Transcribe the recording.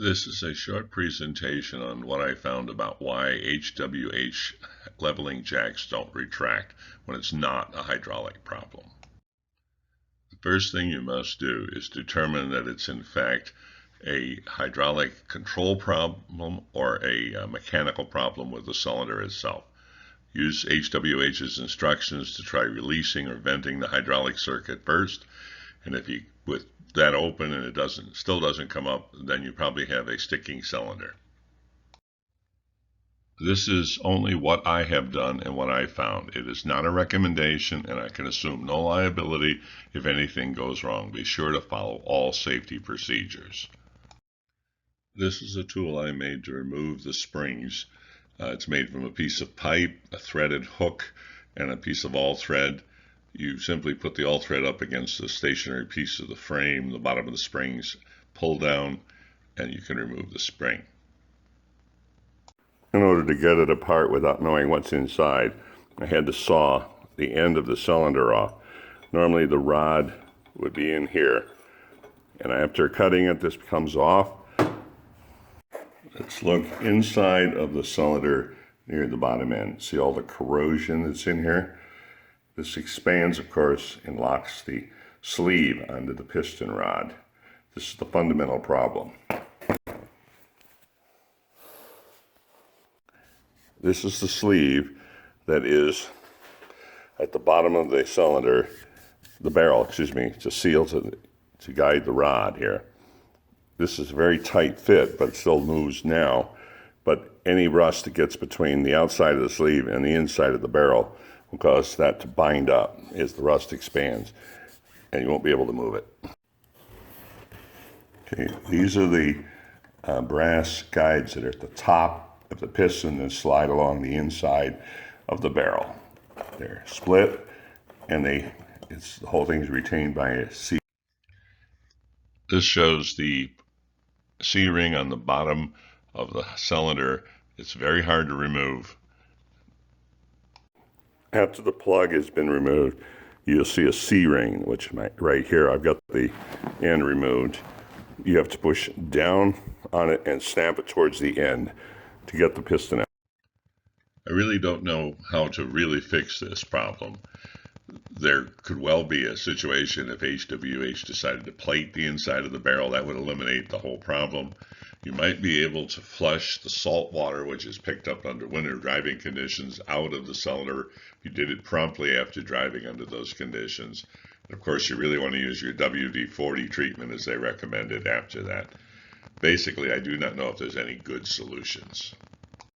This is a short presentation on what I found about why HWH leveling jacks don't retract when it's not a hydraulic problem. The first thing you must do is determine that it's in fact a hydraulic control problem or a mechanical problem with the cylinder itself. Use HWH's instructions to try releasing or venting the hydraulic circuit first, and if you with that open and it still doesn't come up, then you probably have a sticking cylinder. This is only what I have done and what I found. It is not a recommendation, and I can assume no liability if anything goes wrong. Be sure to follow all safety procedures. This is a tool I made to remove the springs. It's made from a piece of pipe, a threaded hook, and a piece of all thread. You simply put the all thread up against the stationary piece of the frame, the bottom of the springs, pull down, and you can remove the spring. In order to get it apart without knowing what's inside, I had to saw the end of the cylinder off. Normally the rod would be in here, and after cutting it, this comes off. Let's look inside of the cylinder near the bottom end. See all the corrosion that's in here? This expands, of course, and locks the sleeve onto the piston rod. This is the fundamental problem. This is the sleeve that is at the bottom of the cylinder, the barrel, to seal to guide the rod here. This is a very tight fit, but it still moves now. But any rust that gets between the outside of the sleeve and the inside of the barrel will cause that to bind up as the rust expands, and you won't be able to move it. Okay, these are the brass guides that are at the top of the piston that slide along the inside of the barrel. They're split, and the whole thing is retained by a C. This shows the C-ring on the bottom of the cylinder. It's very hard to remove. After the plug has been removed, you'll see a C-ring, which right here, I've got the end removed. You have to push down on it and snap it towards the end to get the piston out. I really don't know how to really fix this problem. There could well be a situation if HWH decided to plate the inside of the barrel, that would eliminate the whole problem. You might be able to flush the salt water, which is picked up under winter driving conditions, out of the cylinder. You did it promptly after driving under those conditions. And of course, you really want to use your WD-40 treatment as they recommended after that. Basically, I do not know if there's any good solutions.